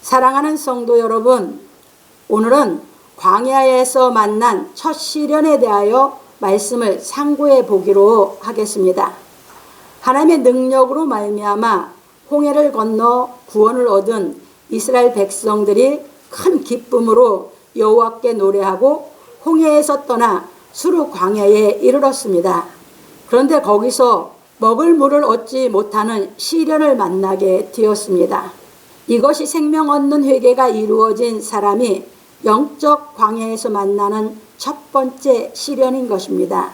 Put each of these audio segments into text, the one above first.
사랑하는 성도 여러분, 오늘은 광야에서 만난 첫 시련에 대하여 말씀을 상고해 보기로 하겠습니다. 하나님의 능력으로 말미암아 홍해를 건너 구원을 얻은 이스라엘 백성들이 큰 기쁨으로 여호와께 노래하고 홍해에서 떠나 수르 광야에 이르렀습니다. 그런데 거기서 먹을 물을 얻지 못하는 시련을 만나게 되었습니다. 이것이 생명 얻는 회개가 이루어진 사람이 영적 광야에서 만나는 첫 번째 시련인 것입니다.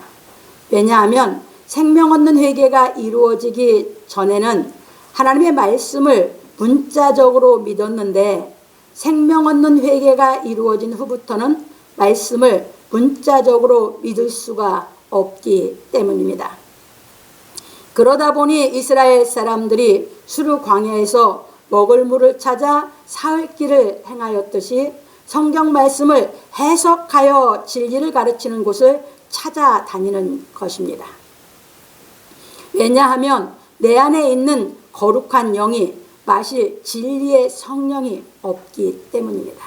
왜냐하면 생명 얻는 회개가 이루어지기 전에는 하나님의 말씀을 문자적으로 믿었는데 생명 얻는 회개가 이루어진 후부터는 말씀을 문자적으로 믿을 수가 없기 때문입니다. 그러다 보니 이스라엘 사람들이 수르 광야에서 먹을 물을 찾아 사흘길을 행하였듯이 성경 말씀을 해석하여 진리를 가르치는 곳을 찾아다니는 것입니다. 왜냐하면 내 안에 있는 거룩한 영이 마실 진리의 성령이 없기 때문입니다.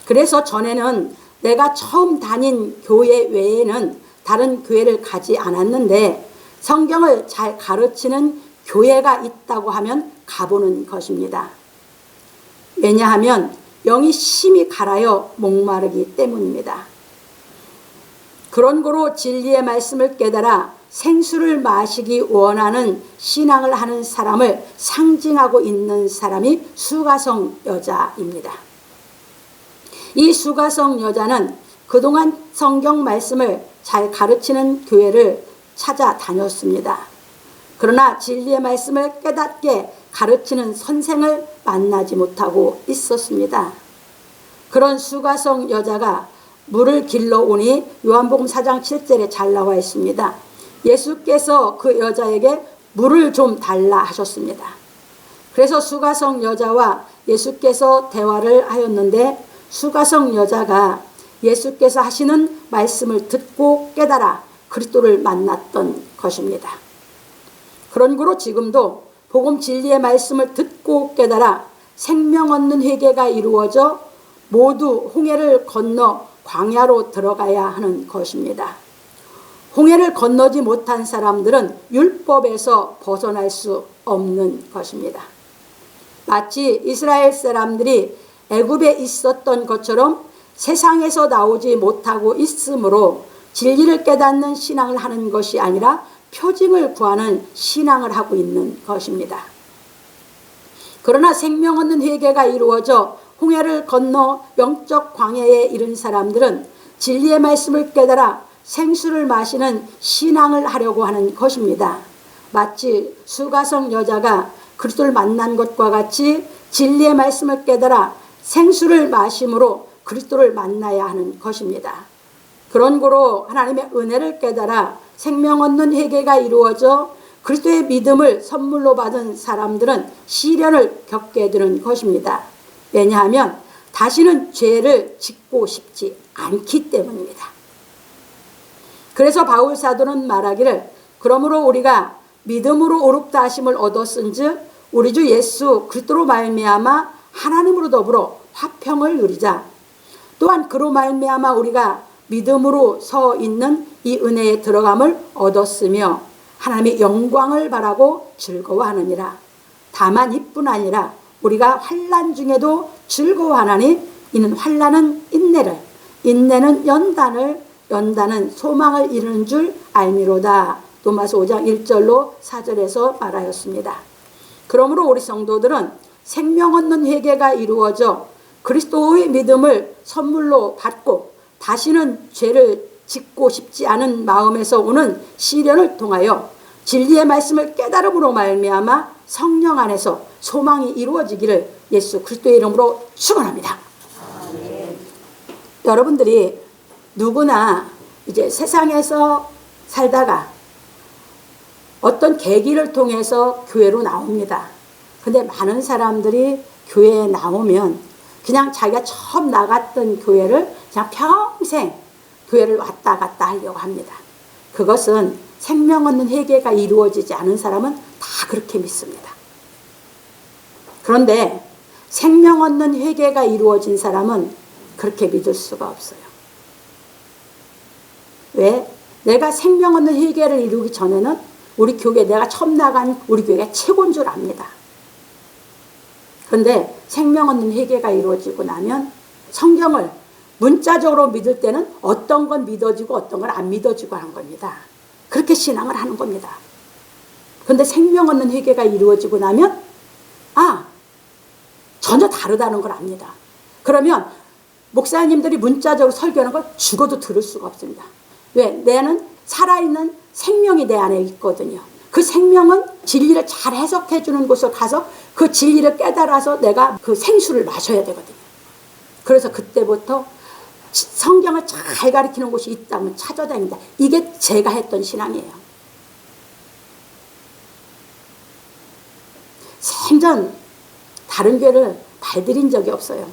그래서 전에는 내가 처음 다닌 교회 외에는 다른 교회를 가지 않았는데 성경을 잘 가르치는 교회가 있다고 하면 가보는 것입니다. 왜냐하면 영이 심히 갈아여 목마르기 때문입니다. 그런 고로 진리의 말씀을 깨달아 생수를 마시기 원하는 신앙을 하는 사람을 상징하고 있는 사람이 수가성 여자입니다. 이 수가성 여자는 그동안 성경 말씀을 잘 가르치는 교회를 찾아다녔습니다. 그러나 진리의 말씀을 깨닫게 가르치는 선생을 만나지 못하고 있었습니다. 그런 수가성 여자가 물을 길러 오니 요한복음 4장 7절에 잘 나와 있습니다. 예수께서 그 여자에게 물을 좀 달라 하셨습니다. 그래서 수가성 여자와 예수께서 대화를 하였는데 수가성 여자가 예수께서 하시는 말씀을 듣고 깨달아 그리스도를 만났던 것입니다. 그런 거로 지금도 복음 진리의 말씀을 듣고 깨달아 생명 얻는 회개가 이루어져 모두 홍해를 건너 광야로 들어가야 하는 것입니다. 홍해를 건너지 못한 사람들은 율법에서 벗어날 수 없는 것입니다. 마치 이스라엘 사람들이 애굽에 있었던 것처럼 세상에서 나오지 못하고 있으므로 진리를 깨닫는 신앙을 하는 것이 아니라 표징을 구하는 신앙을 하고 있는 것입니다. 그러나 생명 얻는 회개가 이루어져 홍해를 건너 영적 광야에 이른 사람들은 진리의 말씀을 깨달아 생수를 마시는 신앙을 하려고 하는 것입니다. 마치 수가성 여자가 그리스도를 만난 것과 같이 진리의 말씀을 깨달아 생수를 마심으로 그리스도를 만나야 하는 것입니다. 그런 고로 하나님의 은혜를 깨달아 생명 얻는 회개가 이루어져 그리스도의 믿음을 선물로 받은 사람들은 시련을 겪게 되는 것입니다. 왜냐하면 다시는 죄를 짓고 싶지 않기 때문입니다. 그래서 바울 사도는 말하기를 그러므로 우리가 믿음으로 오륙다 하심을 얻었은즉 우리 주 예수 그리스도로 말미암아 하나님으로 더불어 화평을 누리자. 또한 그로 말미암아 우리가 믿음으로 서 있는 이 은혜에 들어감을 얻었으며 하나님의 영광을 바라고 즐거워하느니라. 다만 이뿐 아니라 우리가 환난 중에도 즐거워하나니 이는 환난은 인내를, 인내는 연단을, 연단은 소망을 이루는 줄 알미로다. 로마서 5장 1절로 4절에서 말하였습니다. 그러므로 우리 성도들은 생명 얻는 회개가 이루어져 그리스도의 믿음을 선물로 받고 다시는 죄를 짓고 싶지 않은 마음에서 오는 시련을 통하여 진리의 말씀을 깨달음으로 말미암아 성령 안에서 소망이 이루어지기를 예수 그리스도의 이름으로 축원합니다. 여러분들이 누구나 이제 세상에서 살다가 어떤 계기를 통해서 교회로 나옵니다. 근데 많은 사람들이 교회에 나오면 그냥 자기가 처음 나갔던 교회를 그냥 평생 교회를 왔다 갔다 하려고 합니다. 그것은 생명 얻는 회개가 이루어지지 않은 사람은 다 그렇게 믿습니다. 그런데 생명 얻는 회개가 이루어진 사람은 그렇게 믿을 수가 없어요. 왜? 내가 생명 얻는 회개를 이루기 전에는 우리 교회, 내가 처음 나간 우리 교회가 최고인 줄 압니다. 그런데 생명 얻는 회개가 이루어지고 나면 성경을 문자적으로 믿을 때는 어떤 건 믿어지고 어떤 건 안 믿어지고 하는 겁니다. 그렇게 신앙을 하는 겁니다. 그런데 생명 얻는 회개가 이루어지고 나면 전혀 다르다는 걸 압니다. 그러면 목사님들이 문자적으로 설교하는 걸 죽어도 들을 수가 없습니다. 왜? 내는 살아있는 생명이 내 안에 있거든요. 그 생명은 진리를 잘 해석해 주는 곳에 가서 그 진리를 깨달아서 내가 그 생수를 마셔야 되거든요. 그래서 그때부터 성경을 잘 가르치는 곳이 있다면 찾아다닙니다. 이게 제가 했던 신앙이에요. 생전 다른 교회를 발들인 적이 없어요.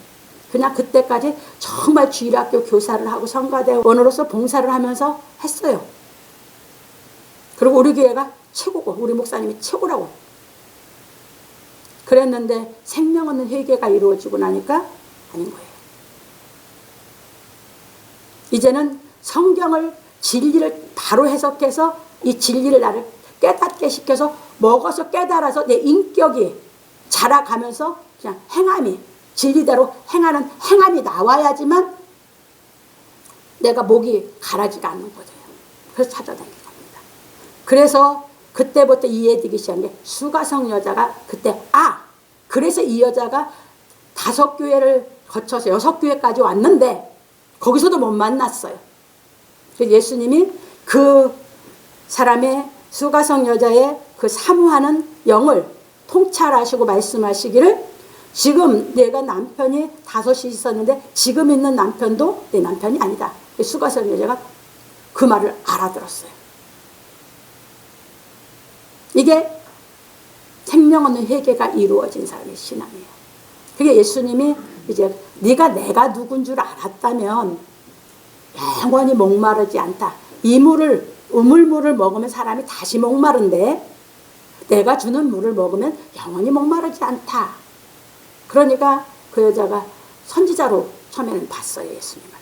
그냥 그때까지 정말 주일학교 교사를 하고 성가대원으로서 봉사를 하면서 했어요. 그리고 우리 교회가 최고고 우리 목사님이 최고라고 그랬는데 생명 없는 회개가 이루어지고 나니까 아닌 거예요. 이제는 성경을 진리를 바로 해석해서 이 진리를 나를 깨닫게 시켜서 먹어서 깨달아서 내 인격이 자라가면서 그냥 행함이 진리대로 행하는 행함이 나와야지만 내가 목이 가라지가 않는 거죠. 그래서 찾아다닌 겁니다. 그래서 그때부터 이해되기 시작한 게 수가성 여자가 그때 그래서 이 여자가 5교회를 거쳐서 6교회까지 왔는데 거기서도 못 만났어요. 그래서 예수님이 그 사람의 수가성 여자의 그 사모하는 영을 통찰하시고 말씀하시기를 지금 내가 남편이 5이 있었는데 지금 있는 남편도 내 남편이 아니다. 수가성 여자가 그 말을 알아들었어요. 이게 생명 없는 회개가 이루어진 사람의 신앙이에요. 그게 예수님이 이제 네가 내가 누군 줄 알았다면 영원히 목마르지 않다. 이 물을 우물물을 먹으면 사람이 다시 목마른데 내가 주는 물을 먹으면 영원히 목마르지 않다. 그러니까 그 여자가 선지자로 처음에는 봤어요, 예수님을.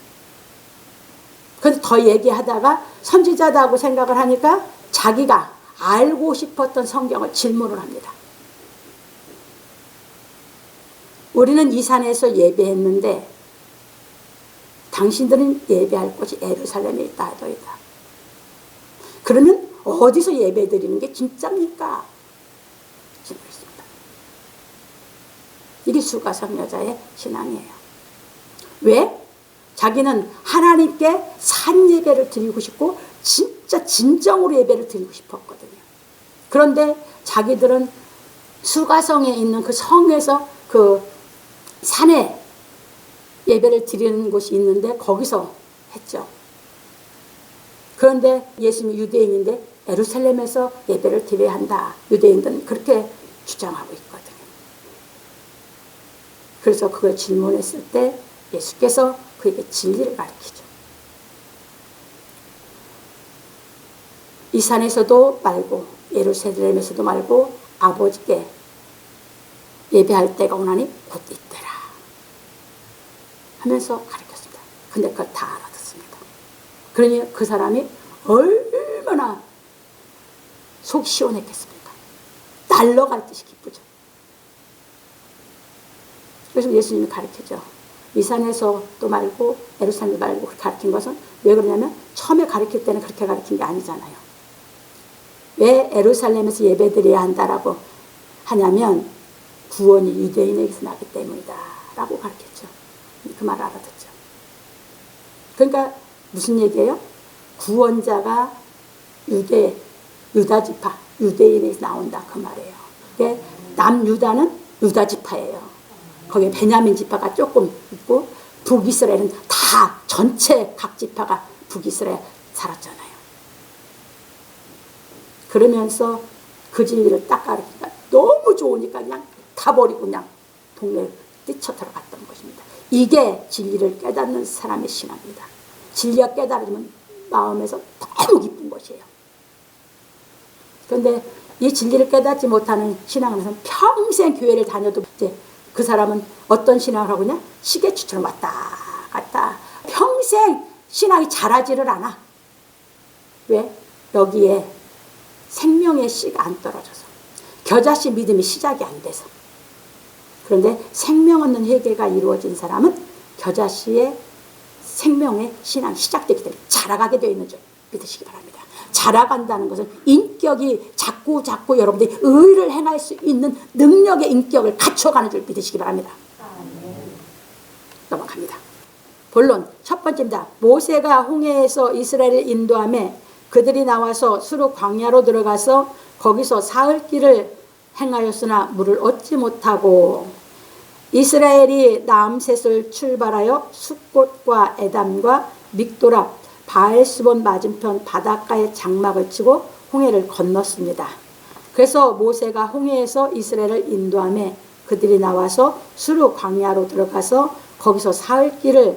그런데 더 얘기하다가 선지자다고 생각을 하니까 자기가 알고 싶었던 성경을 질문을 합니다. 우리는 이 산에서 예배했는데 당신들은 예배할 곳이 예루살렘에 있다 하더이다. 그러면 어디서 예배 드리는 게 진짜입니까? 질문했습니다. 이게 수가성 여자의 신앙이에요. 왜? 자기는 하나님께 산 예배를 드리고 싶고 진짜 진정으로 예배를 드리고 싶었거든요. 그런데 자기들은 수가성에 있는 그 성에서 그 산에 예배를 드리는 곳이 있는데 거기서 했죠. 그런데 예수님이 유대인인데 예루살렘에서 예배를 드려야 한다. 유대인들은 그렇게 주장하고 있거든요. 그래서 그걸 질문했을 때 예수께서 그에게 진리를 가르치죠. 이 산에서도 말고 예루살렘에서도 말고 아버지께 예배할 때가 오나니 곧 있더라 하면서 가르쳤습니다. 근데 그걸 다 알아듣습니다. 그러니 그 사람이 얼마나 속 시원했겠습니까? 날러갈 듯이 기쁘죠. 그래서 예수님이 가르치죠. 이 산에서 또 말고 예루살렘 말고 가르친 것은 왜 그러냐면 처음에 가르칠 때는 그렇게 가르친 게 아니잖아요. 왜 예루살렘에서 예배드려야 한다라고 하냐면 구원이 유대인에게서 나기 때문이다 라고 가르쳤죠. 그 말을 알아듣죠. 그러니까 무슨 얘기예요? 구원자가 유다지파, 유대인에서 나온다 그 말이에요. 남유다는 유다지파예요. 거기에 베냐민 지파가 조금 있고 북이스라엘은 다 전체 각 지파가 북이스라엘 살았잖아요. 그러면서 그 진리를 딱 가르치니까 너무 좋으니까 그냥 다 버리고 그냥 동네를 뛰쳐 들어갔던 것입니다. 이게 진리를 깨닫는 사람의 신앙입니다. 진리가 깨달으면 마음에서 너무 기쁜 것이에요. 그런데 이 진리를 깨닫지 못하는 신앙은 평생 교회를 다녀도 이제 그 사람은 어떤 신앙을 하고냐? 시계추처럼 왔다 갔다. 평생 신앙이 자라지를 않아. 왜? 여기에 생명의 씨가 안 떨어져서. 겨자씨 믿음이 시작이 안 돼서. 그런데 생명 없는 회개가 이루어진 사람은 겨자씨의 생명의 신앙이 시작되기 때문에 자라가게 되어 있는 줄 믿으시기 바랍니다. 자라간다는 것은 인격이 자꾸 여러분들이 의를 행할 수 있는 능력의 인격을 갖춰가는 줄 믿으시기 바랍니다. 넘어갑니다. 본론 첫 번째입니다. 모세가 홍해에서 이스라엘을 인도하며 그들이 나와서 수르 광야로 들어가서 거기서 사흘 길을 행하였으나 물을 얻지 못하고 이스라엘이 남셋을 출발하여 숫꽃과 에담과 믹도라 바알스본 맞은편 바닷가에 장막을 치고 홍해를 건넜습니다. 그래서 모세가 홍해에서 이스라엘을 인도하며 그들이 나와서 수르 광야로 들어가서 거기서 사흘 길을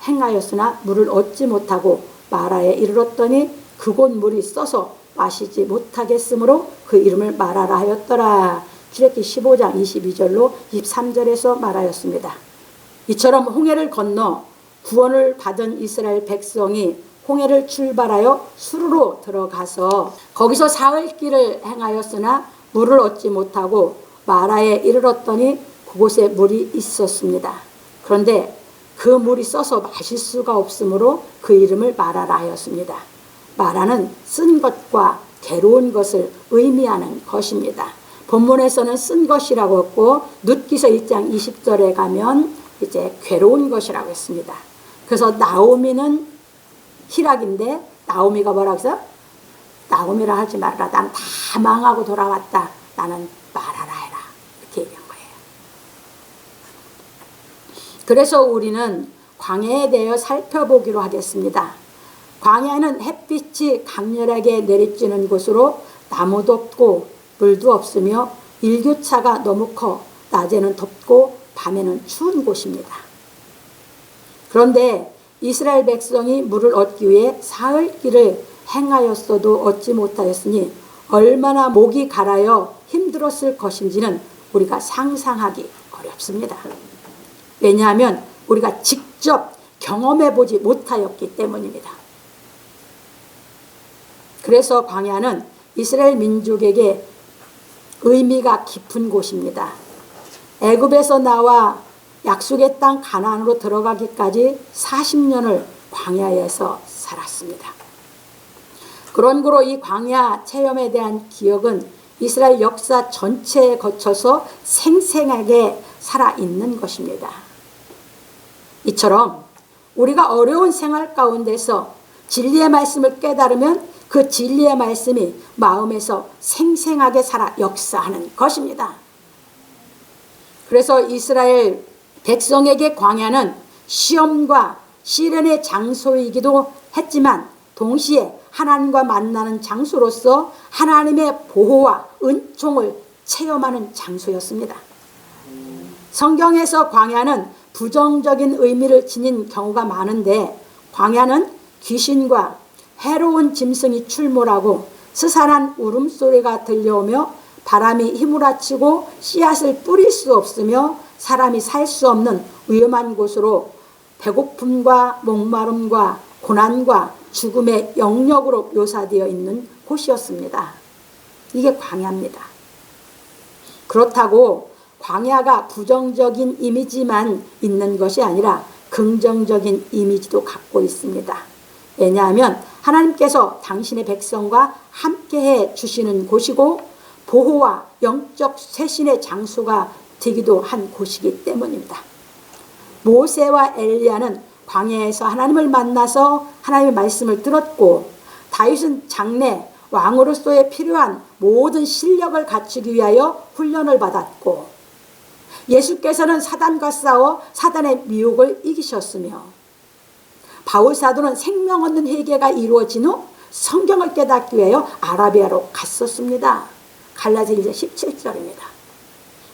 행하였으나 물을 얻지 못하고 마라에 이르렀더니 그곳 물이 써서 마시지 못하겠으므로 그 이름을 마라라 하였더라. 출애굽기 15장 22절로 23절에서 말하였습니다. 이처럼 홍해를 건너 구원을 받은 이스라엘 백성이 홍해를 출발하여 수르로 들어가서 거기서 사흘 길을 행하였으나 물을 얻지 못하고 마라에 이르렀더니 그곳에 물이 있었습니다. 그런데 그 물이 써서 마실 수가 없으므로 그 이름을 마라라 하였습니다. 마라는 쓴 것과 괴로운 것을 의미하는 것입니다. 본문에서는 쓴 것이라고 했고 룻기서 1장 20절에 가면 이제 괴로운 것이라고 했습니다. 그래서 나오미는 희락인데 나오미가 뭐라고 해서 나오미라 하지 말라. 나는 다 망하고 돌아왔다. 나는 말하라 해라. 이렇게 얘기한 거예요. 그래서 우리는 광야에 대해 살펴보기로 하겠습니다. 광야는 햇빛이 강렬하게 내리쬐는 곳으로 나무도 없고 물도 없으며 일교차가 너무 커 낮에는 덥고 밤에는 추운 곳입니다. 그런데 이스라엘 백성이 물을 얻기 위해 사흘 길을 행하였어도 얻지 못하였으니 얼마나 목이 갈아여 힘들었을 것인지는 우리가 상상하기 어렵습니다. 왜냐하면 우리가 직접 경험해 보지 못하였기 때문입니다. 그래서 광야는 이스라엘 민족에게 의미가 깊은 곳입니다. 애굽에서 나와 약속의 땅 가나안으로 들어가기까지 40년을 광야에서 살았습니다. 그런 거로 이 광야 체험에 대한 기억은 이스라엘 역사 전체에 거쳐서 생생하게 살아있는 것입니다. 이처럼 우리가 어려운 생활 가운데서 진리의 말씀을 깨달으면 그 진리의 말씀이 마음에서 생생하게 살아 역사하는 것입니다. 그래서 이스라엘 백성에게 광야는 시험과 시련의 장소이기도 했지만 동시에 하나님과 만나는 장소로서 하나님의 보호와 은총을 체험하는 장소였습니다. 성경에서 광야는 부정적인 의미를 지닌 경우가 많은데 광야는 귀신과 해로운 짐승이 출몰하고 스산한 울음소리가 들려오며 바람이 휘몰아치고 씨앗을 뿌릴 수 없으며 사람이 살 수 없는 위험한 곳으로 배고픔과 목마름과 고난과 죽음의 영역으로 묘사되어 있는 곳이었습니다. 이게 광야입니다. 그렇다고 광야가 부정적인 이미지만 있는 것이 아니라 긍정적인 이미지도 갖고 있습니다. 왜냐하면 하나님께서 당신의 백성과 함께해 주시는 곳이고 보호와 영적 쇄신의 장소가 되기도 한 곳이기 때문입니다. 모세와 엘리야는 광야에서 하나님을 만나서 하나님의 말씀을 들었고 다윗은 장래 왕으로서의 필요한 모든 실력을 갖추기 위하여 훈련을 받았고 예수께서는 사단과 싸워 사단의 미혹을 이기셨으며 바울 사도는 생명 얻는 회개가 이루어진 후 성경을 깨닫기 위하여 아라비아로 갔었습니다. 갈라디아 1장 17절입니다.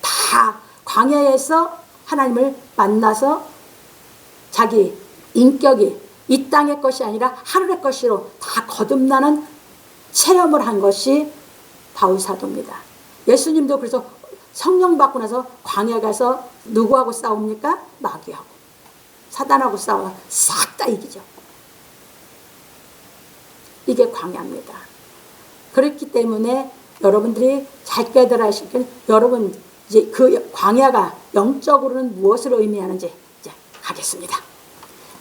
다 광야에서 하나님을 만나서 자기 인격이 이 땅의 것이 아니라 하늘의 것으로 다 거듭나는 체험을 한 것이 바울 사도입니다. 예수님도 그래서 성령 받고 나서 광야 가서 누구하고 싸웁니까? 마귀하고 사단하고 싸워 싹 다 이기죠. 이게 광야입니다. 그렇기 때문에 여러분들이 잘 깨달아 하시길, 여러분 이제 그 광야가 영적으로는 무엇을 의미하는지 이제 가겠습니다.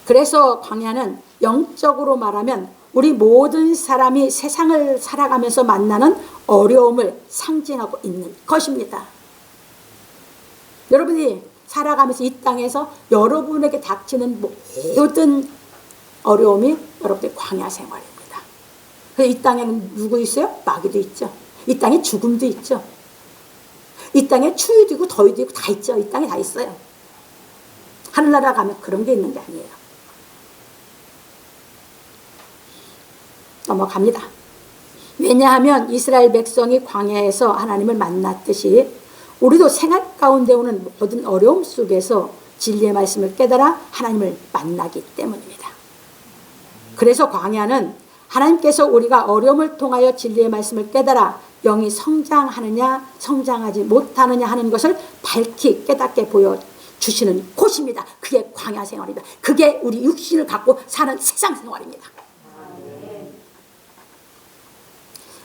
그래서 광야는 영적으로 말하면 우리 모든 사람이 세상을 살아가면서 만나는 어려움을 상징하고 있는 것입니다. 여러분이 살아가면서 이 땅에서 여러분에게 닥치는 모든 어려움이 여러분의 광야 생활입니다. 이 땅에는 누구 있어요? 마귀도 있죠. 이 땅에 죽음도 있죠. 이 땅에 추위도 있고 더위도 있고 다 있죠. 이 땅에 다 있어요. 하늘나라 가면 그런 게 있는 게 아니에요. 넘어갑니다. 왜냐하면 이스라엘 백성이 광야에서 하나님을 만났듯이 우리도 생활 가운데 오는 모든 어려움 속에서 진리의 말씀을 깨달아 하나님을 만나기 때문입니다. 그래서 광야는 하나님께서 우리가 어려움을 통하여 진리의 말씀을 깨달아 영이 성장하느냐 성장하지 못하느냐 하는 것을 밝히 깨닫게 보여주시는 곳입니다. 그게 광야 생활입니다. 그게 우리 육신을 갖고 사는 세상 생활입니다.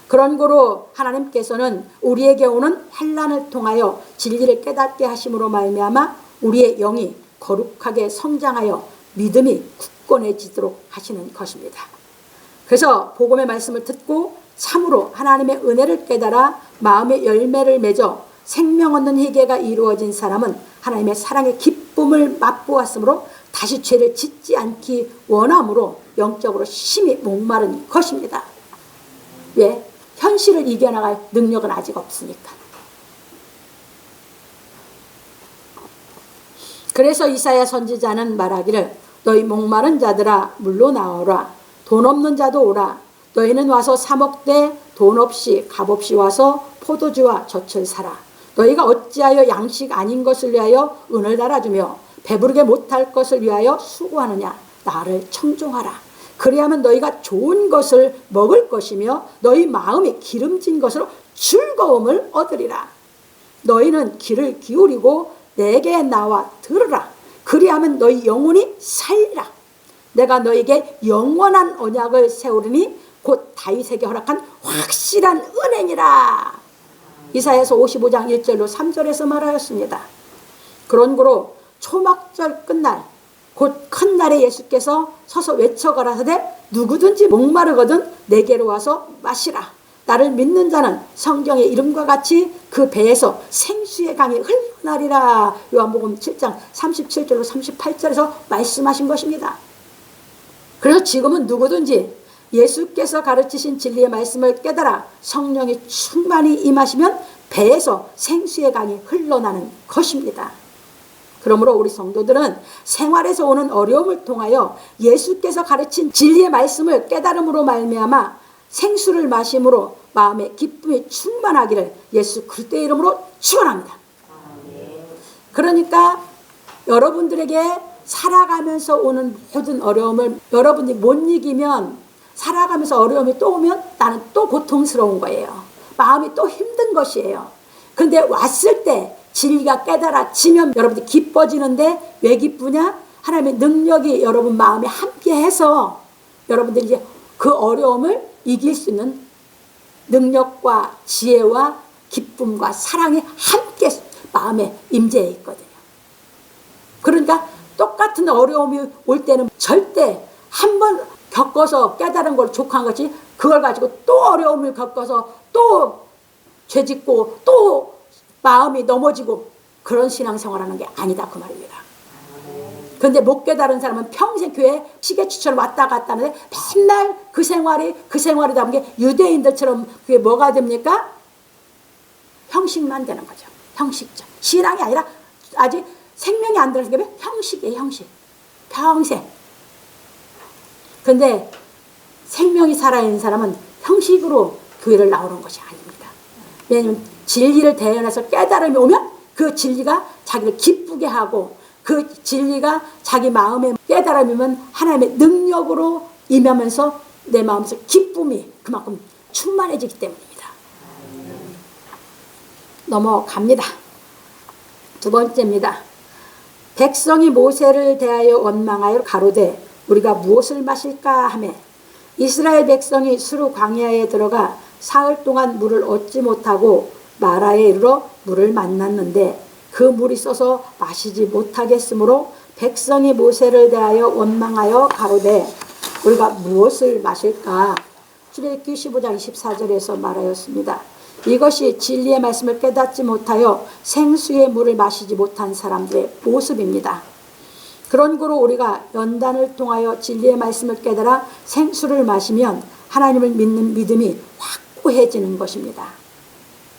그런 거로 하나님께서는 우리에게 오는 환난을 통하여 진리를 깨닫게 하심으로 말미암아 우리의 영이 거룩하게 성장하여 믿음이 굳건해지도록 하시는 것입니다. 그래서 복음의 말씀을 듣고 참으로 하나님의 은혜를 깨달아 마음의 열매를 맺어 생명 얻는 회개가 이루어진 사람은 하나님의 사랑의 기쁨을 맛보았으므로 다시 죄를 짓지 않기 원함으로 영적으로 심히 목마른 것입니다. 왜? 현실을 이겨나갈 능력은 아직 없으니까. 그래서 이사야 선지자는 말하기를 너희 목마른 자들아 물로 나오라. 돈 없는 자도 오라. 너희는 와서 사 먹되 돈 없이 값 없이 와서 포도주와 젖을 사라. 너희가 어찌하여 양식 아닌 것을 위하여 은을 달아주며 배부르게 못할 것을 위하여 수고하느냐. 나를 청종하라. 그리하면 너희가 좋은 것을 먹을 것이며 너희 마음이 기름진 것으로 즐거움을 얻으리라. 너희는 귀를 기울이고 내게 나와 들으라. 그리하면 너희 영혼이 살리라. 내가 너에게 영원한 언약을 세우리니 곧 다윗에게 허락한 확실한 은혜니라. 이사야서 55장 1절로 3절에서 말하였습니다. 그런 거로 초막절 끝날 곧 큰 날에 예수께서 서서 외쳐가라사대 누구든지 목마르거든 내게로 와서 마시라. 나를 믿는 자는 성경의 이름과 같이 그 배에서 생수의 강이 흘러나리라. 요한복음 7장 37절로 38절에서 말씀하신 것입니다. 그래서 지금은 누구든지 예수께서 가르치신 진리의 말씀을 깨달아 성령이 충만히 임하시면 배에서 생수의 강이 흘러나는 것입니다. 그러므로 우리 성도들은 생활에서 오는 어려움을 통하여 예수께서 가르친 진리의 말씀을 깨달음으로 말미암아 생수를 마심으로 마음의 기쁨이 충만하기를 예수 그리스도의 이름으로 축원합니다. 그러니까 여러분들에게 살아가면서 오는 모든 어려움을 여러분이 못 이기면 살아가면서 어려움이 또 오면 나는 또 고통스러운 거예요. 마음이 또 힘든 것이에요. 그런데 왔을 때 진리가 깨달아지면 여러분들이 기뻐지는데 왜 기쁘냐? 하나님의 능력이 여러분 마음에 함께해서 여러분들이 이제 그 어려움을 이길 수 있는 능력과 지혜와 기쁨과 사랑이 함께 마음에 임재해 있거든요. 그러니까 똑같은 어려움이 올 때는 절대 한 번 겪어서 깨달은 걸 족한 것이 그걸 가지고 또 어려움을 겪어서 또 죄짓고 또 마음이 넘어지고 그런 신앙생활하는 게 아니다 그 말입니다. 그런데 못 깨달은 사람은 평생 교회 시계추처럼 왔다 갔다 하는데 맨날 그 생활이다 보니 유대인들처럼 그게 뭐가 됩니까? 형식만 되는 거죠. 형식적. 신앙이 아니라 아직 생명이 안 들어서 형식이에요. 형식. 평생. 그런데 생명이 살아있는 사람은 형식으로 교회를 나오는 것이 아닙니다. 왜냐하면 진리를 대연해서 깨달음이 오면 그 진리가 자기를 기쁘게 하고 그 진리가 자기 마음에 깨달음이면 하나님의 능력으로 임하면서 내 마음에서 기쁨이 그만큼 충만해지기 때문입니다. 넘어갑니다. 두 번째입니다. 백성이 모세를 대하여 원망하여 가로되 우리가 무엇을 마실까 하매 이스라엘 백성이 수르 광야에 들어가 사흘 동안 물을 얻지 못하고 마라에 이르러 물을 만났는데 그 물이 써서 마시지 못하겠으므로 백성이 모세를 대하여 원망하여 가로되 우리가 무엇을 마실까? 출애굽기 15장 24절에서 말하였습니다. 이것이 진리의 말씀을 깨닫지 못하여 생수의 물을 마시지 못한 사람들의 모습입니다. 그런 거로 우리가 연단을 통하여 진리의 말씀을 깨달아 생수를 마시면 하나님을 믿는 믿음이 확고해지는 것입니다.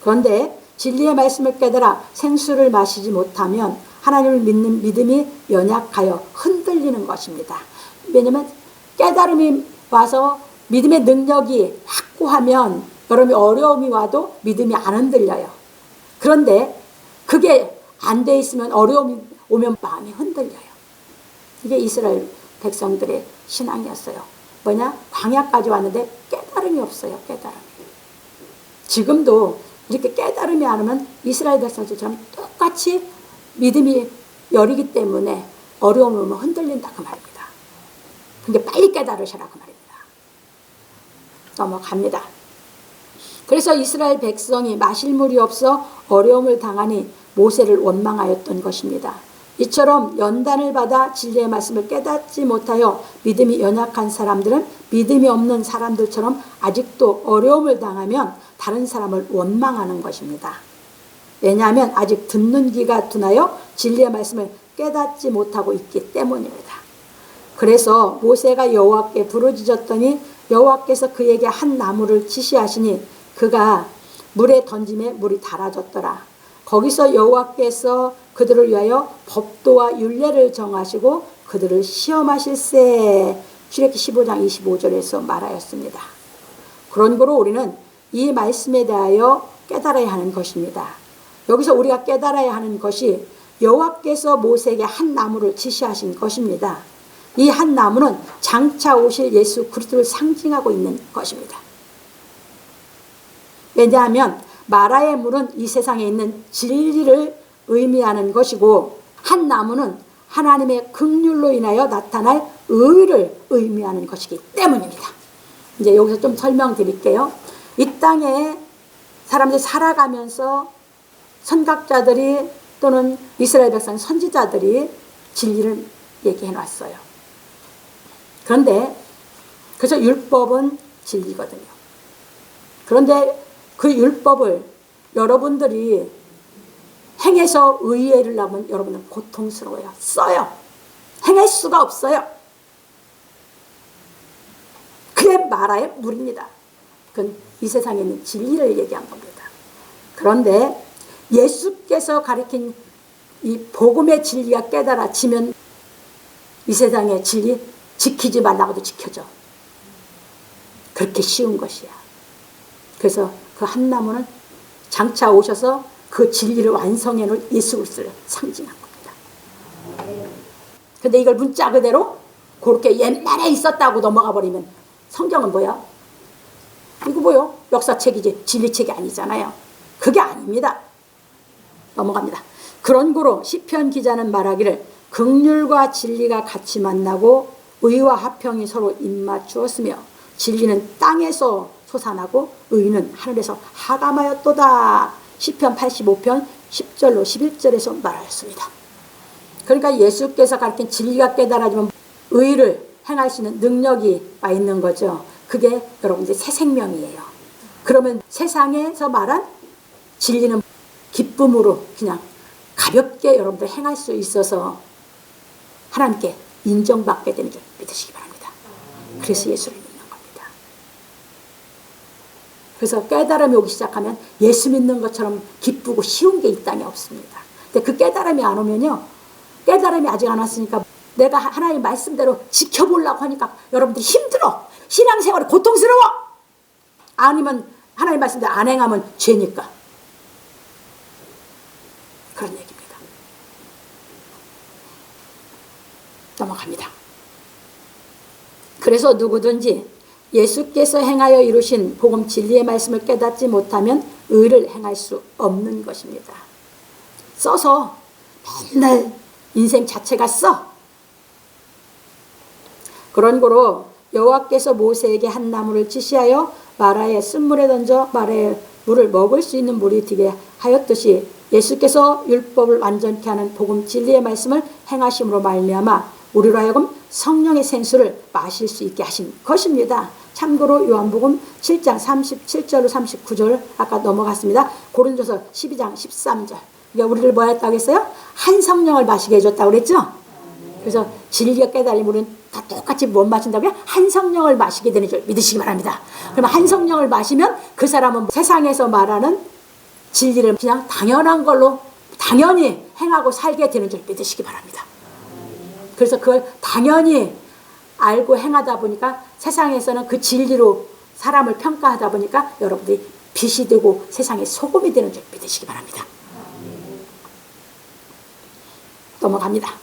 그런데 진리의 말씀을 깨달아 생수를 마시지 못하면 하나님을 믿는 믿음이 연약하여 흔들리는 것입니다. 왜냐하면 깨달음이 와서 믿음의 능력이 확고하면 여러분이 어려움이 와도 믿음이 안 흔들려요. 그런데 그게 안 돼 있으면 어려움이 오면 마음이 흔들려요. 이게 이스라엘 백성들의 신앙이었어요. 뭐냐? 광야까지 왔는데 깨달음이 없어요. 깨달음이. 지금도 이렇게 깨달음이 안 오면 이스라엘 백성들처럼 똑같이 믿음이 여리기 때문에 어려움이 오면 흔들린다 그 말입니다. 근데 빨리 깨달으시라 그 말입니다. 넘어갑니다. 그래서 이스라엘 백성이 마실 물이 없어 어려움을 당하니 모세를 원망하였던 것입니다. 이처럼 연단을 받아 진리의 말씀을 깨닫지 못하여 믿음이 연약한 사람들은 믿음이 없는 사람들처럼 아직도 어려움을 당하면 다른 사람을 원망하는 것입니다. 왜냐하면 아직 듣는 귀가 둔하여 진리의 말씀을 깨닫지 못하고 있기 때문입니다. 그래서 모세가 여호와께 부르짖었더니 여호와께서 그에게 한 나무를 지시하시니 그가 물에 던짐에 물이 달아졌더라. 거기서 여호와께서 그들을 위하여 법도와 율례를 정하시고 그들을 시험하실세. 출애굽기 15장 25절에서 말하였습니다. 그런 거로 우리는 이 말씀에 대하여 깨달아야 하는 것입니다. 여기서 우리가 깨달아야 하는 것이 여호와께서 모세에게 한 나무를 지시하신 것입니다. 이 한 나무는 장차 오실 예수 그리스도를 상징하고 있는 것입니다. 왜냐하면 마라의 물은 이 세상에 있는 진리를 의미하는 것이고 한 나무는 하나님의 긍휼로 인하여 나타날 의를 의미하는 것이기 때문입니다. 이제 여기서 좀 설명드릴게요. 이 땅에 사람들이 살아가면서 선각자들이 또는 이스라엘 백성 선지자들이 진리를 얘기해 놨어요. 그런데 그래서 율법은 진리거든요. 그런데 그 율법을 여러분들이 행해서 의의를 하면 여러분은 고통스러워요. 써요. 행할 수가 없어요. 그게 마라의 물입니다. 그건 이 세상에 있는 진리를 얘기한 겁니다. 그런데 예수께서 가르친 이 복음의 진리가 깨달아지면 이 세상의 진리 지키지 말라고도 지켜져. 그렇게 쉬운 것이야. 그래서 그 한 나무는 장차 오셔서 그 진리를 완성해 놓을 예수 그리스도를 상징한 겁니다. 근데 이걸 문자 그대로 그렇게 옛날에 있었다고 넘어가 버리면 성경은 뭐야? 이거 뭐요? 역사책이지 진리책이 아니잖아요. 그게 아닙니다. 넘어갑니다. 그런 거로 시편 기자는 말하기를 긍휼과 진리가 같이 만나고 의와 화평이 서로 입맞추었으며 진리는 땅에서 솟아나고 의는 하늘에서 하감하였도다. 시편 85편 10절로 11절에서 말하였습니다. 그러니까 예수께서 가르친 진리가 깨달아지면 의를 행할 수 있는 능력이 와 있는 거죠. 그게 여러분들 새 생명이에요. 그러면 세상에서 말한 진리는 기쁨으로 그냥 가볍게 여러분들 행할 수 있어서 하나님께 인정받게 되는 줄 믿으시기 바랍니다. 그래서 예수를 믿는 겁니다. 그래서 깨달음이 오기 시작하면 예수 믿는 것처럼 기쁘고 쉬운 게 이 땅에 없습니다. 근데 그 깨달음이 안 오면요. 깨달음이 아직 안 왔으니까 내가 하나님 말씀대로 지켜보려고 하니까 여러분들이 힘들어. 신앙생활이 고통스러워. 아니면 하나님 말씀대로 안 행하면 죄니까. 그런 얘기입니다. 넘어갑니다. 그래서 누구든지 예수께서 행하여 이루신 복음 진리의 말씀을 깨닫지 못하면 의를 행할 수 없는 것입니다. 써서 맨날 인생 자체가 써. 그런 고로 여호와께서 모세에게 한 나무를 지시하여 마라의 쓴물에 던져 마라의 물을 먹을 수 있는 물이 되게 하였듯이 예수께서 율법을 완전케 하는 복음 진리의 말씀을 행하심으로 말미암아 우리로 하여금 성령의 생수를 마실 수 있게 하신 것입니다. 참고로 요한복음 7장 37절로 39절 아까 넘어갔습니다. 고린도서 12장 13절. 그러니까 우리를 뭐 했다고 했어요? 한 성령을 마시게 해줬다고 그랬죠? 그래서 진리가 깨달으면 우리는 다 똑같이 못 마신다고요? 한 성령을 마시게 되는 줄 믿으시기 바랍니다. 그러면 한 성령을 마시면 그 사람은 세상에서 말하는 진리를 그냥 당연한 걸로 당연히 행하고 살게 되는 줄 믿으시기 바랍니다. 그래서 그걸 당연히 알고 행하다 보니까 세상에서는 그 진리로 사람을 평가하다 보니까 여러분들이 빛이 되고 세상에 소금이 되는 줄 믿으시기 바랍니다. 넘어갑니다.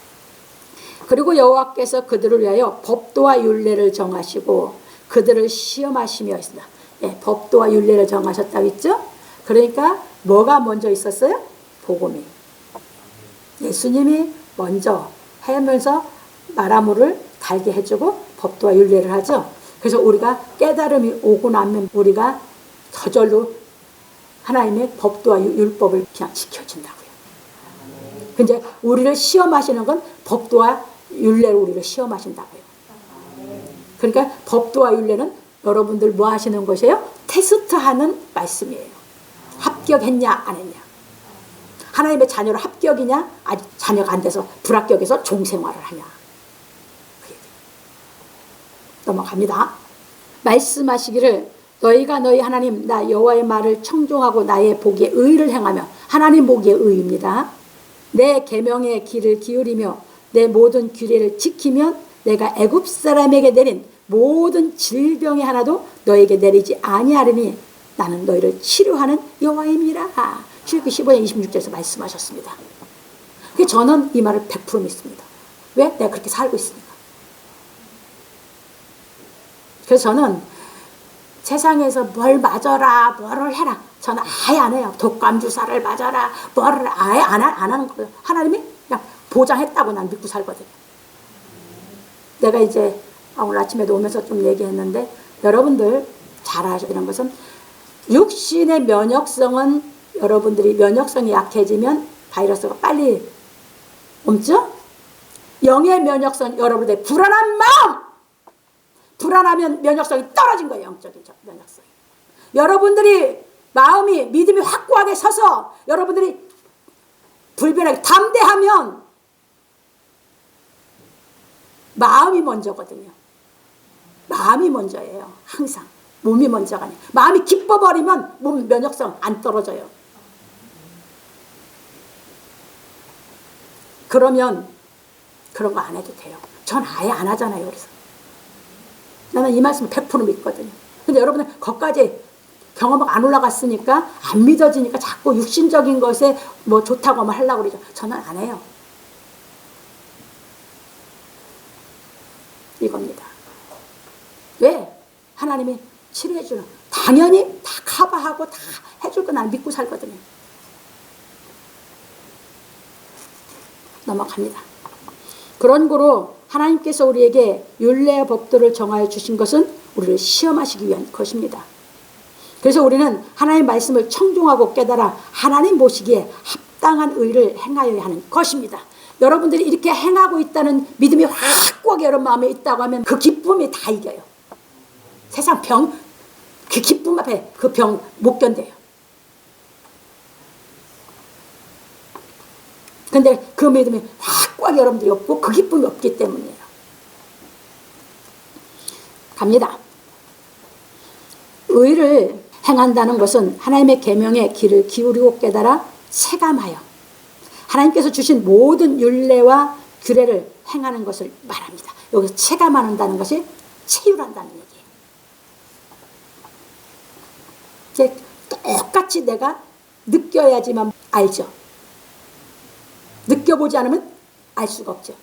그리고 여호와께서 그들을 위하여 법도와 율례를 정하시고 그들을 시험하시며 있습니다. 예, 법도와 율례를 정하셨다고 했죠? 그러니까 뭐가 먼저 있었어요? 복음이. 예수님이 먼저 하면서 마라물을 달게 해주고 법도와 율례를 하죠. 그래서 우리가 깨달음이 오고 나면 우리가 저절로 하나님의 법도와 율법을 그냥 지켜준다고요. 근데 우리를 시험하시는 건 법도와 율례로 우리를 시험하신다고요. 그러니까 법도와 율례는 여러분들 뭐 하시는 것이에요? 테스트하는 말씀이에요. 합격했냐 안 했냐. 하나님의 자녀로 합격이냐 아직 자녀가 안 돼서 불합격해서 종생활을 하냐. 넘어갑니다. 말씀하시기를 너희가 너희 하나님 나 여호와의 말을 청종하고 나의 보기에 의를 행하며 하나님 보기에 의입니다. 내 계명의 귀를 기울이며 내 모든 규례를 지키면 내가 애굽 사람에게 내린 모든 질병의 하나도 너에게 내리지 아니하리니 나는 너희를 치료하는 여호와임이라. 출애굽기 15장 26절에서 말씀하셨습니다. 그래서 저는 이 말을 100% 믿습니다. 왜? 내가 그렇게 살고 있으니까. 그래서 저는 세상에서 뭘 맞아라, 뭐를 해라. 저는 아예 안 해요. 독감 주사를 맞아라, 뭐를 아예 안 하는 거예요. 하나님이 그냥 보장했다고 난 믿고 살거든요. 내가 이제 오늘 아침에도 오면서 좀 얘기했는데 여러분들 잘 아셔야 되는 것은 육신의 면역성은 여러분들이 면역성이 약해지면 바이러스가 빨리 옮죠? 영의 면역성 여러분들의 불안한 마음 불안하면 면역성이 떨어진 거예요. 영적인 면역성이. 여러분들이 마음이 믿음이 확고하게 서서 여러분들이 불변하게 담대하면 마음이 먼저거든요. 마음이 먼저예요. 항상. 몸이 먼저가 아니에요. 마음이 기뻐버리면 몸 면역성 안 떨어져요. 그러면 그런 거 안 해도 돼요. 전 아예 안 하잖아요. 그래서 나는 이 말씀 100% 믿거든요. 근데 여러분은 거기까지 경험이 안 올라갔으니까 안 믿어지니까 자꾸 육신적인 것에 뭐 좋다고 하면 하려고 그러죠. 저는 안 해요. 이겁니다. 왜? 하나님이 치료해주는 당연히 다 커버하고 다 해줄 거 난 믿고 살거든요. 넘어갑니다. 그런 거로 하나님께서 우리에게 율례의 법도를 정하여 주신 것은 우리를 시험하시기 위한 것입니다. 그래서 우리는 하나님의 말씀을 청종하고 깨달아 하나님 보시기에 합당한 의를 행하여야 하는 것입니다. 여러분들이 이렇게 행하고 있다는 믿음이 확고하게 여러분 마음에 있다고 하면 그 기쁨이 다 이겨요. 세상 병, 그 기쁨 앞에 그 병 못 견뎌요. 근데 그 믿음이 확고하게 여러분들이 없고 그 기쁨이 없기 때문이에요. 갑니다. 의를 행한다는 것은 하나님의 계명에 귀를 기울이고 깨달아 체감하여 하나님께서 주신 모든 율례와 규례를 행하는 것을 말합니다. 여기서 체감한다는 것이 체휼한다는 얘기예요. 똑같이 내가 느껴야지만 알죠. 느껴보지 않으면 알 수가 없죠.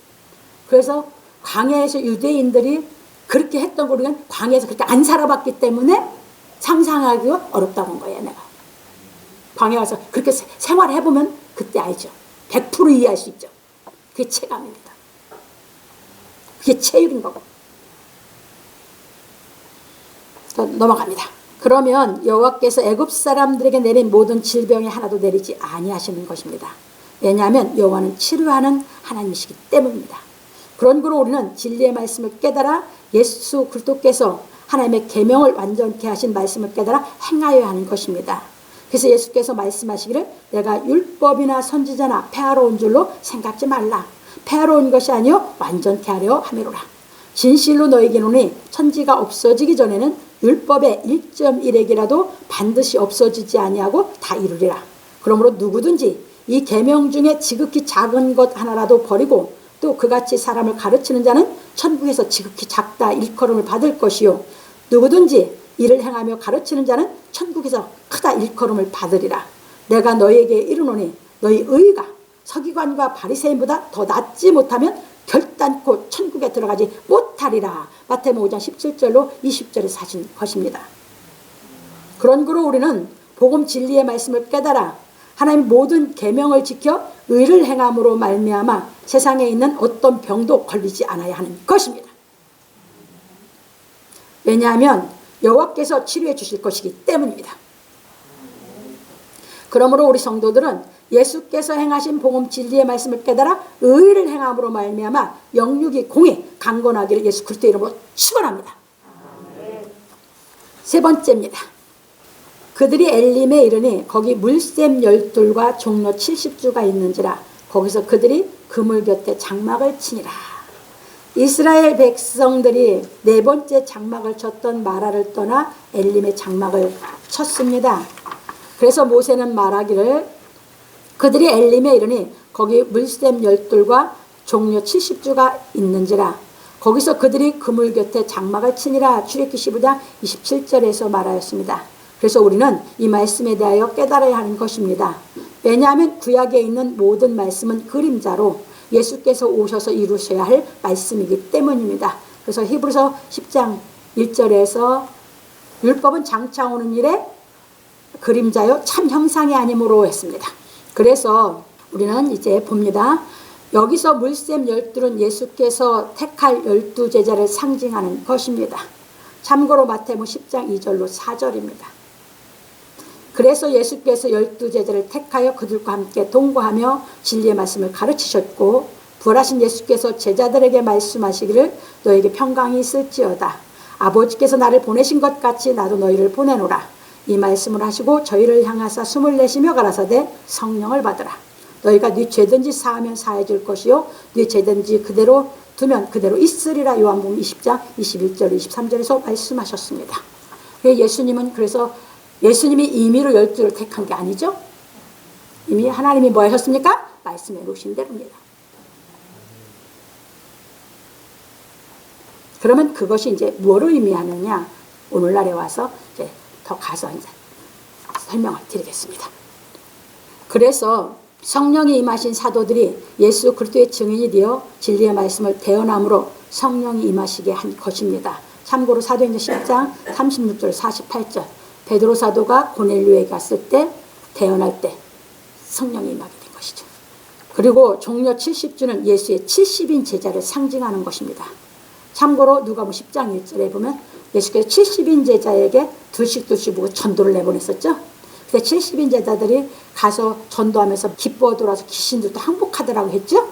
그래서 광야에서 유대인들이 그렇게 했던 걸 우리는 광야에서 그렇게 안 살아봤기 때문에 상상하기가 어렵다고 한 거예요. 내가 광야 가서 그렇게 생활해보면 그때 알죠. 100% 이해할 수 있죠. 그게 체감입니다. 그게 체육인 거고. 넘어갑니다. 그러면 여호와께서 애굽 사람들에게 내린 모든 질병이 하나도 내리지 아니하시는 것입니다. 왜냐하면 여호와는 치료하는 하나님이시기 때문입니다. 그러므로 우리는 진리의 말씀을 깨달아 예수 그리스도께서 하나님의 계명을 완전케 하신 말씀을 깨달아 행하여야 하는 것입니다. 그래서 예수께서 말씀하시기를 내가 율법이나 선지자나 폐하러 온 줄로 생각지 말라. 폐하러 온 것이 아니요 완전케 하려 함이로라. 진실로 너에게 이르노니 천지가 없어지기 전에는 율법의 1.1액이라도 반드시 없어지지 아니하고 다 이루리라. 그러므로 누구든지 이 계명 중에 지극히 작은 것 하나라도 버리고 또 그같이 사람을 가르치는 자는 천국에서 지극히 작다 일컬음을 받을 것이요 누구든지 이를 행하며 가르치는 자는 천국에서 크다 일컬음을 받으리라. 내가 너희에게 이르노니 너희 의가 서기관과 바리새인보다 더 낫지 못하면 결단코 천국에 들어가지 못하리라. 마태복음 5장 17절로 20절에 하신 것입니다. 그러므로 우리는 복음 진리의 말씀을 깨달아 하나님 모든 계명을 지켜 의를 행함으로 말미암아 세상에 있는 어떤 병도 걸리지 않아야 하는 것입니다. 왜냐하면 여호와께서 치료해 주실 것이기 때문입니다. 그러므로 우리 성도들은 예수께서 행하신 복음 진리의 말씀을 깨달아 의를 행함으로 말미암아 영육이 공의 강건하기를 예수 그리스도의 이름으로 축원합니다. 세 번째입니다. 그들이 엘림에 이르니 거기 물샘 12과 종로 70주가 있는지라 거기서 그들이 그물 곁에 장막을 치니라. 이스라엘 백성들이 네 번째 장막을 쳤던 마라를 떠나 엘림의 장막을 쳤습니다. 그래서 모세는 말하기를 그들이 엘림에 이르니 거기 물샘 12과 종려 70주가 있는지라 거기서 그들이 그물 곁에 장막을 치니라. 출애굽기 15장 27절에서 말하였습니다. 그래서 우리는 이 말씀에 대하여 깨달아야 하는 것입니다. 왜냐하면 구약에 있는 모든 말씀은 그림자로 예수께서 오셔서 이루셔야 할 말씀이기 때문입니다. 그래서 히브리서 10장 1절에서 율법은 장차 오는 일에 그림자요 참 형상이 아니므로 했습니다. 그래서 우리는 이제 봅니다. 여기서 물샘 12는 예수께서 택할 12제자를 상징하는 것입니다. 참고로 마태복음 10장 2절로 4절입니다. 그래서 예수께서 12제자를 택하여 그들과 함께 동거하며 진리의 말씀을 가르치셨고 부활하신 예수께서 제자들에게 말씀하시기를 너에게 평강이 있을지어다. 아버지께서 나를 보내신 것 같이 나도 너희를 보내노라. 이 말씀을 하시고 저희를 향하사 숨을 내쉬며 가라사대 성령을 받으라. 너희가 네 죄든지 사하면 사해줄 것이요 네 죄든지 그대로 두면 그대로 있으리라. 요한복음 20장 21절 23절에서 말씀하셨습니다. 예수님은 그래서 예수님이 임의로 12를 택한 게 아니죠. 이미 하나님이 뭐 하셨습니까? 말씀해 놓으신 대로입니다. 그러면 그것이 이제 뭐를 의미하느냐? 오늘날에 와서 이제 더 가서 이제 설명을 드리겠습니다. 그래서 성령이 임하신 사도들이 예수 그리스도의 증인이 되어 진리의 말씀을 대언함으로 성령이 임하시게 한 것입니다. 참고로 사도행전 10장 36절 48절 베드로 사도가 고넬료에 갔을 때 대언할 때 성령이 임하게 된 것이죠. 그리고 종려 70주는 예수의 70인 제자를 상징하는 것입니다. 참고로 누가복음 10장 1절에 보면 예수께서 70인 제자에게 둘씩 보고 전도를 내보냈었죠. 그래서 70인 제자들이 가서 전도하면서 기뻐 돌아서 귀신들도 항복하더라고 했죠.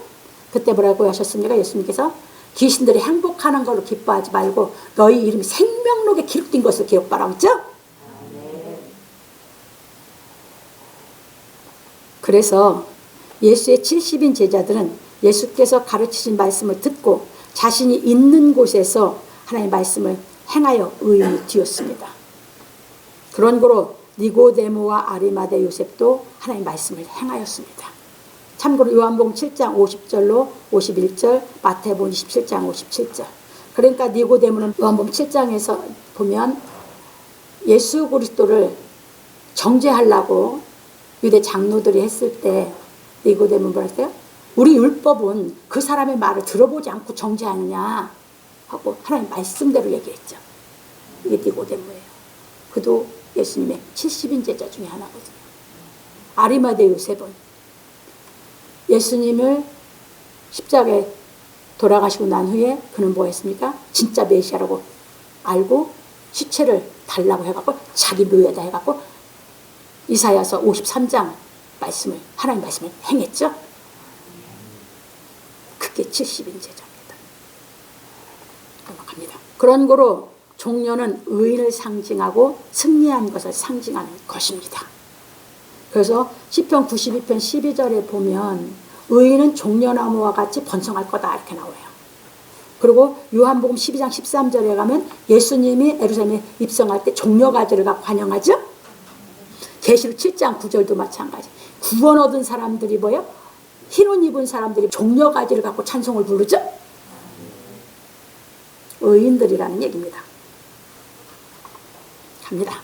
그때 뭐라고 하셨습니까? 예수님께서 귀신들이 항복하는 걸로 기뻐하지 말고 너희 이름이 생명록에 기록된 것을 기록하라고 했죠. 그래서 예수의 70인 제자들은 예수께서 가르치신 말씀을 듣고 자신이 있는 곳에서 하나님의 말씀을 행하여 의인이 되었습니다. 그런 거로 니고데모와 아리마대 요셉도 하나님의 말씀을 행하였습니다. 참고로 요한복음 7장 50절로 51절, 마태복음 27장 57절. 그러니까 니고데모는 요한복음 7장에서 보면 예수 그리스도를 정죄하려고 유대 장로들이 했을 때 니고데모는 뭐라 했어요? 우리 율법은 그 사람의 말을 들어보지 않고 정죄하느냐 하고 하나님 말씀대로 얘기했죠. 이게 니고데모예요. 그도 예수님의 70인 제자 중에 하나거든요. 아리마대 요셉은 예수님을 십자가에 돌아가시고 난 후에 그는 뭐 했습니까? 진짜 메시아라고 알고 시체를 달라고 해갖고 자기 묘에다 해갖고 이사야서 53장 말씀을, 하나님 말씀을 행했죠. 그게 70인제자입니다. 넘어갑니다. 그런 거로 종려는 의인을 상징하고 승리한 것을 상징하는 것입니다. 그래서 시편 92편 12절에 보면 의인은 종려나무와 같이 번성할 거다 이렇게 나와요. 그리고 요한복음 12장 13절에 가면 예수님이 예루살렘에 입성할 때 종려가지를 갖고 환영하죠. 계시록 7장 9절도 마찬가지. 구원 얻은 사람들이 뭐예요? 흰옷 입은 사람들이 종려가지를 갖고 찬송을 부르죠. 의인들이라는 얘기입니다. 갑니다.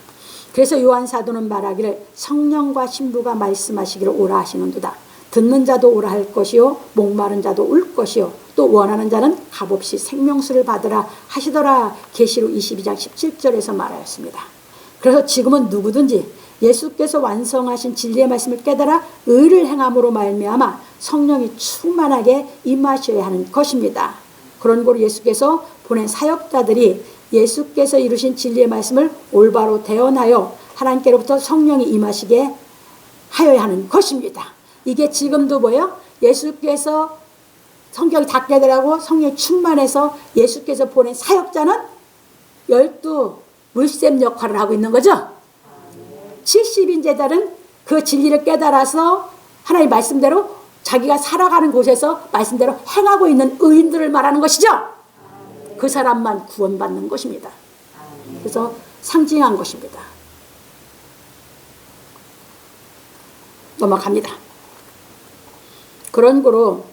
그래서 요한 사도는 말하기를 성령과 신부가 말씀하시기를 오라 하시는도다. 듣는 자도 오라 할 것이요 목마른 자도 울 것이요 또 원하는 자는 값없이 생명수를 받으라 하시더라. 계시록 22장 17절에서 말하였습니다. 그래서 지금은 누구든지 예수께서 완성하신 진리의 말씀을 깨달아 의를 행함으로 말미암아 성령이 충만하게 임하셔야 하는 것입니다. 그런 고로 예수께서 보낸 사역자들이 예수께서 이루신 진리의 말씀을 올바로 대언하여 하나님께로부터 성령이 임하시게 하여야 하는 것입니다. 이게 지금도 뭐예요? 예수께서 성경이 다 깨달으라고 성령이 충만해서 예수께서 보낸 사역자는 12 물샘 역할을 하고 있는 거죠. 70인제자는 그 진리를 깨달아서 하나님 말씀대로 자기가 살아가는 곳에서 말씀대로 행하고 있는 의인들을 말하는 것이죠. 그 사람만 구원받는 것입니다. 그래서 상징한 것입니다. 넘어갑니다. 그런 거로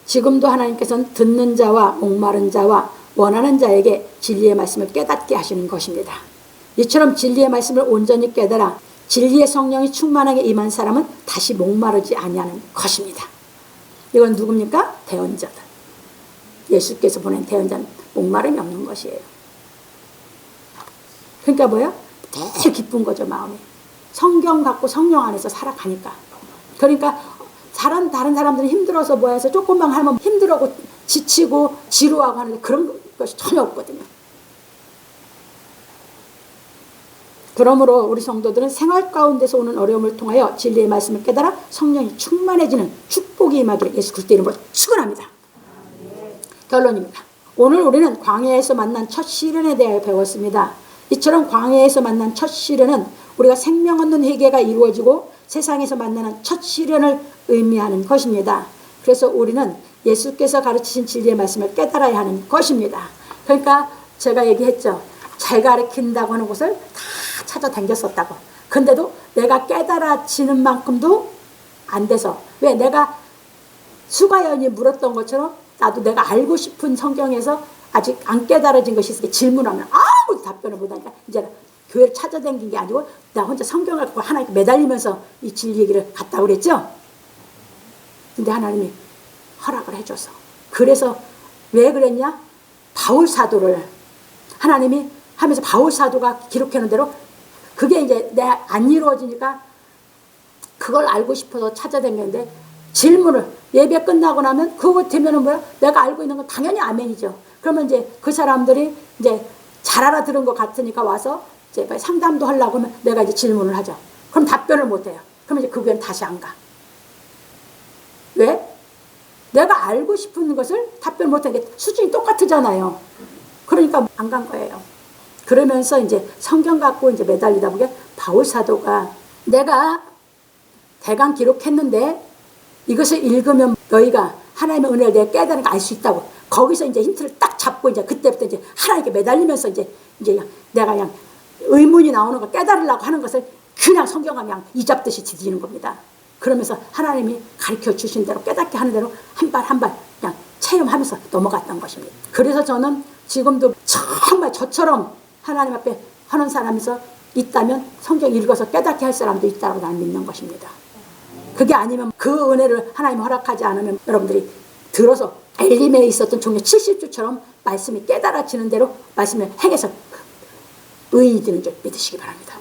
지금도 하나님께서는 듣는 자와 목마른 자와 원하는 자에게 진리의 말씀을 깨닫게 하시는 것입니다. 이처럼 진리의 말씀을 온전히 깨달아 진리의 성령이 충만하게 임한 사람은 다시 목마르지 아니하는 것입니다. 이건 누굽니까? 대언자들. 예수께서 보낸 대언자는 목마름이 없는 것이에요. 그러니까 뭐예요? 되게 기쁜 거죠, 마음이. 성경 갖고 성령 안에서 살아가니까. 그러니까 다른 사람들은 힘들어서 뭐 해서 조금만 하면 힘들어하고 지치고 지루하고 하는데 그런 것이 전혀 없거든요. 그러므로 우리 성도들은 생활 가운데서 오는 어려움을 통하여 진리의 말씀을 깨달아 성령이 충만해지는 축복이 임하기를 예수 그리스도 이름으로 축원합니다. 결론입니다. 오늘 우리는 광야에서 만난 첫 시련에 대하여 배웠습니다. 이처럼 광야에서 만난 첫 시련은 우리가 생명 얻는 회개가 이루어지고 세상에서 만나는 첫 시련을 의미하는 것입니다. 그래서 우리는 예수께서 가르치신 진리의 말씀을 깨달아야 하는 것입니다. 그러니까 제가 얘기했죠. 잘 가르친다고 하는 곳을 다 찾아다녔었다고. 근데도 내가 깨달아지는 만큼도 안 돼서, 왜 내가 수가연이 물었던 것처럼 나도 내가 알고 싶은 성경에서 아직 안 깨달아진 것이 있으니까 질문하면 아무도 답변을 못하니까 이제 교회를 찾아다닌 게 아니고 나 혼자 성경을 갖고 하나님께 매달리면서 이 진리 얘기를 갔다고 그랬죠. 근데 하나님이 허락을 해줘서. 그래서 왜 그랬냐? 바울 사도를 하나님이 하면서 바울 사도가 기록해놓은 대로 그게 이제 내가 안 이루어지니까 그걸 알고 싶어서 찾아다녔는데 질문을 예배 끝나고 나면 그거 되면은 뭐야? 내가 알고 있는 건 당연히 아멘이죠. 그러면 이제 그 사람들이 이제 잘 알아들은 것 같으니까 와서 이제 상담도 하려고 하면 내가 이제 질문을 하죠. 그럼 답변을 못 해요. 그럼 이제 그 교회는 다시 안 가. 왜? 내가 알고 싶은 것을 답변 못 하는 게 수준이 똑같잖아요. 그러니까 안 간 거예요. 그러면서 이제 성경 갖고 이제 매달리다 보게 바울 사도가 내가 대강 기록했는데 이것을 읽으면 너희가 하나님의 은혜를 내가 깨달은 걸 알 수 있다고. 거기서 이제 힌트를 딱 잡고 이제 그때부터 이제 하나님께 매달리면서 이제 내가 그냥 의문이 나오는 걸 깨달으려고 하는 것을 그냥 성경과 그냥 이잡듯이 디디는 겁니다. 그러면서 하나님이 가르쳐 주신 대로 깨닫게 하는 대로 한 발 한 발 그냥 체험하면서 넘어갔던 것입니다. 그래서 저는 지금도 정말 저처럼 하나님 앞에 하는 사람에서 있다면 성경 읽어서 깨닫게 할 사람도 있다고 나는 믿는 것입니다. 그게 아니면 그 은혜를 하나님 허락하지 않으면 여러분들이 들어서 엘림에 있었던 종려 70주처럼 말씀이 깨달아지는 대로 말씀을 행해서 의인이 되는 줄 믿으시기 바랍니다.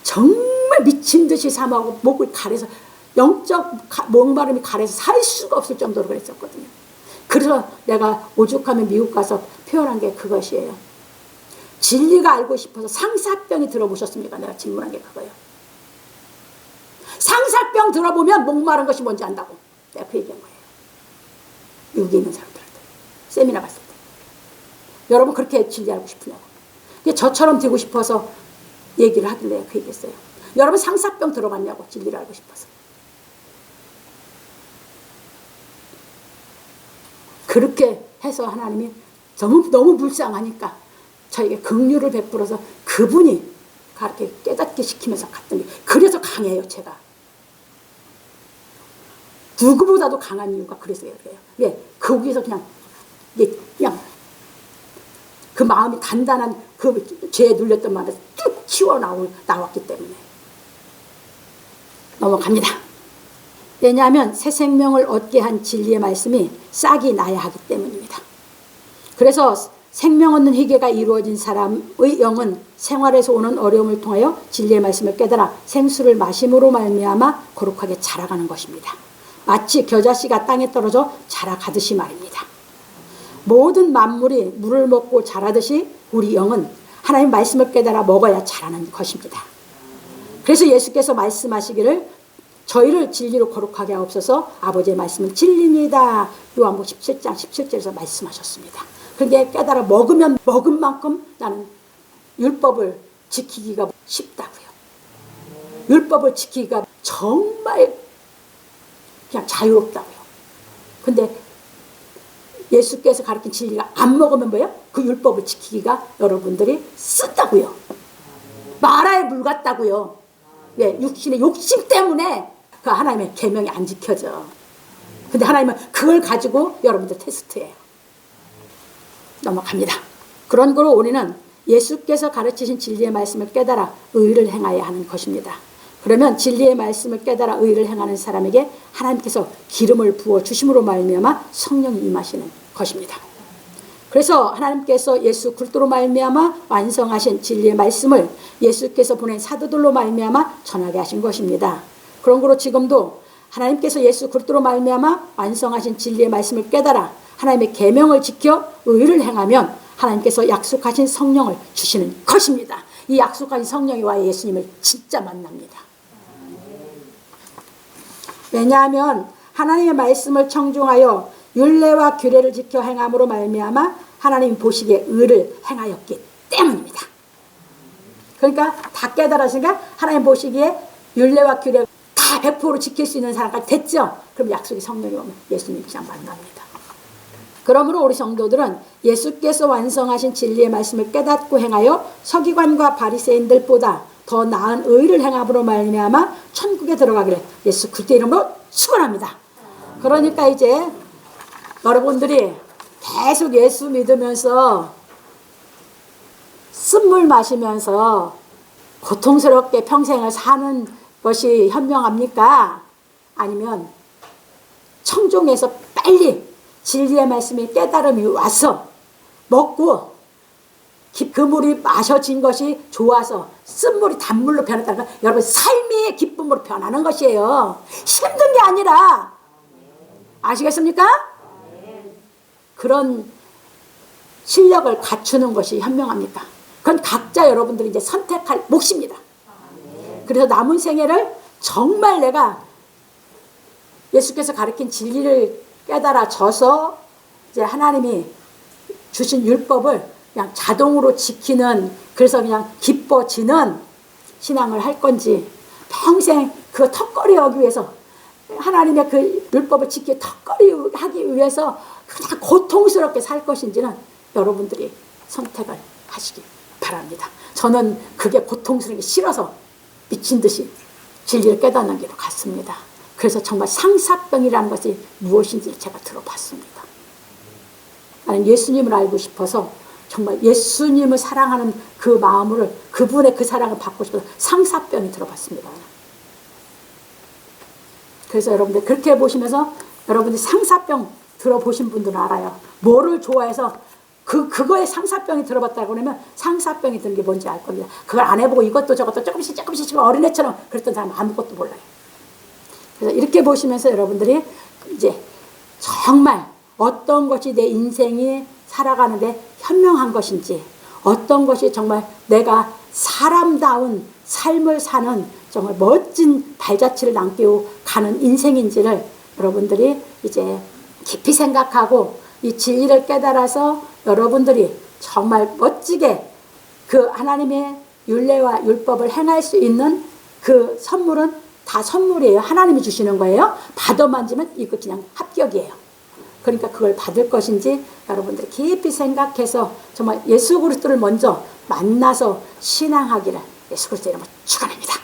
정말 정말 미친 듯이 삼하고 목을 가려서 영적 목마름이 가려서 살 수가 없을 정도로 그랬었거든요. 그래서 내가 오죽하면 미국 가서 표현한 게 그것이에요. 진리가 알고 싶어서 상사병이 들어보셨습니까? 내가 질문한 게 그거예요. 상사병 들어보면 목마른 것이 뭔지 안다고 내가 그 얘기한 거예요. 미국에 있는 사람들한테 세미나 갔을 때 여러분 그렇게 진리 알고 싶으냐고. 저처럼 되고 싶어서 얘기를 하길래 그 얘기했어요. 여러분 상사병 들어봤냐고. 진리를 알고 싶어서. 그렇게 해서 하나님이 너무 불쌍하니까 저에게 긍휼을 베풀어서 그분이 그렇게 깨닫게 시키면서 갔던 게 그래서 강해요. 제가 누구보다도 강한 이유가 그래서 그래요. 왜? 거기서 그냥 그 마음이 단단한 그 죄에 눌렸던 마음에서 쭉 나왔기 때문에. 넘어갑니다. 왜냐하면 새 생명을 얻게 한 진리의 말씀이 싹이 나야 하기 때문입니다. 그래서 생명 얻는 회개가 이루어진 사람의 영은 생활에서 오는 어려움을 통하여 진리의 말씀을 깨달아 생수를 마심으로 말미암아 거룩하게 자라가는 것입니다. 마치 겨자씨가 땅에 떨어져 자라가듯이 말입니다. 모든 만물이 물을 먹고 자라듯이 우리 영은 하나님 말씀을 깨달아 먹어야 자라는 것입니다. 그래서 예수께서 말씀하시기를 저희를 진리로 거룩하게 하옵소서. 아버지의 말씀은 진리입니다. 요한복음 17장 17절에서 말씀하셨습니다. 그게 깨달아 먹으면 먹은 만큼 나는 율법을 지키기가 쉽다고요. 율법을 지키기가 정말 그냥 자유롭다고요. 근데 예수께서 가르친 진리가 안 먹으면 뭐예요? 그 율법을 지키기가 여러분들이 쓴다고요. 마라의 물 같다고요. 왜? 육신의 욕심 때문에 그 하나님의 계명이 안 지켜져. 근데 하나님은 그걸 가지고 여러분들 테스트해요. 넘어갑니다. 그런 거로 우리는 예수께서 가르치신 진리의 말씀을 깨달아 의를 행하여야 하는 것입니다. 그러면 진리의 말씀을 깨달아 의를 행하는 사람에게 하나님께서 기름을 부어 주심으로 말미암아 성령이 임하시는 것입니다. 그래서 하나님께서 예수 그리스도로 말미암아 완성하신 진리의 말씀을 예수께서 보낸 사도들로 말미암아 전하게 하신 것입니다. 그런 거로 지금도 하나님께서 예수 그리스도로 말미암아 완성하신 진리의 말씀을 깨달아 하나님의 계명을 지켜 의를 행하면 하나님께서 약속하신 성령을 주시는 것입니다. 이 약속하신 성령이 와 예수님을 진짜 만납니다. 왜냐하면 하나님의 말씀을 청중하여 율례와 규례를 지켜 행함으로 말미암아 하나님 보시기에 의를 행하였기 때문입니다. 그러니까 다 깨달았으니까 하나님 보시기에 율례와 규례 다 100% 지킬 수 있는 사람까지 됐죠. 그럼 약속의 성령이 오면 예수님 그냥 만납니다. 그러므로 우리 성도들은 예수께서 완성하신 진리의 말씀을 깨닫고 행하여 서기관과 바리새인들보다 더 나은 의를 행함으로 말미암아 천국에 들어가기를 예수 그리스도 이름으로 축원합니다. 그러니까 이제 여러분들이 계속 예수 믿으면서 쓴물 마시면서 고통스럽게 평생을 사는 것이 현명합니까? 아니면 청종해서 빨리 진리의 말씀이 깨달음이 와서 먹고 그 물이 마셔진 것이 좋아서 쓴물이 단물로 변했다는 건 여러분 삶이 기쁨으로 변하는 것이에요. 힘든 게 아니라. 아시겠습니까? 그런 실력을 갖추는 것이 현명합니다. 그건 각자 여러분들이 이제 선택할 몫입니다. 그래서 남은 생애를 정말 내가 예수께서 가르친 진리를 깨달아져서 이제 하나님이 주신 율법을 그냥 자동으로 지키는, 그래서 그냥 기뻐지는 신앙을 할 건지, 평생 그 턱걸이 하기 위해서 하나님의 그 율법을 지키기 턱걸이 하기 위해서 그냥 고통스럽게 살 것인지는 여러분들이 선택을 하시기 바랍니다. 저는 그게 고통스러운 게 싫어서 미친 듯이 진리를 깨닫는 길로 갔습니다. 그래서 정말 상사병이라는 것이 무엇인지 제가 들어봤습니다. 나는 예수님을 알고 싶어서 정말 예수님을 사랑하는 그 마음을, 그분의 그 사랑을 받고 싶어서 상사병이 들어봤습니다. 그래서 여러분들 그렇게 보시면서 여러분들 상사병 들어보신 분들은 알아요. 뭐를 좋아해서 그거에 상사병이 들어봤다고 그러면 상사병이 드는 게 뭔지 알 겁니다. 그걸 안 해보고 이것도 저것도 조금씩 지금 어린애처럼 그랬던 사람은 아무것도 몰라요. 그래서 이렇게 보시면서 여러분들이 이제 정말 어떤 것이 내 인생이 살아가는데 현명한 것인지, 어떤 것이 정말 내가 사람다운 삶을 사는 정말 멋진 발자취를 남기고 가는 인생인지를 여러분들이 이제 깊이 생각하고 이 진리를 깨달아서 여러분들이 정말 멋지게 그 하나님의 율례와 율법을 행할 수 있는 그 선물은 다 선물이에요. 하나님이 주시는 거예요. 받아 만지면 이거 그냥 합격이에요. 그러니까 그걸 받을 것인지 여러분들이 깊이 생각해서 정말 예수 그리스도를 먼저 만나서 신앙하기를 예수 그리스도 이름으로 축원합니다.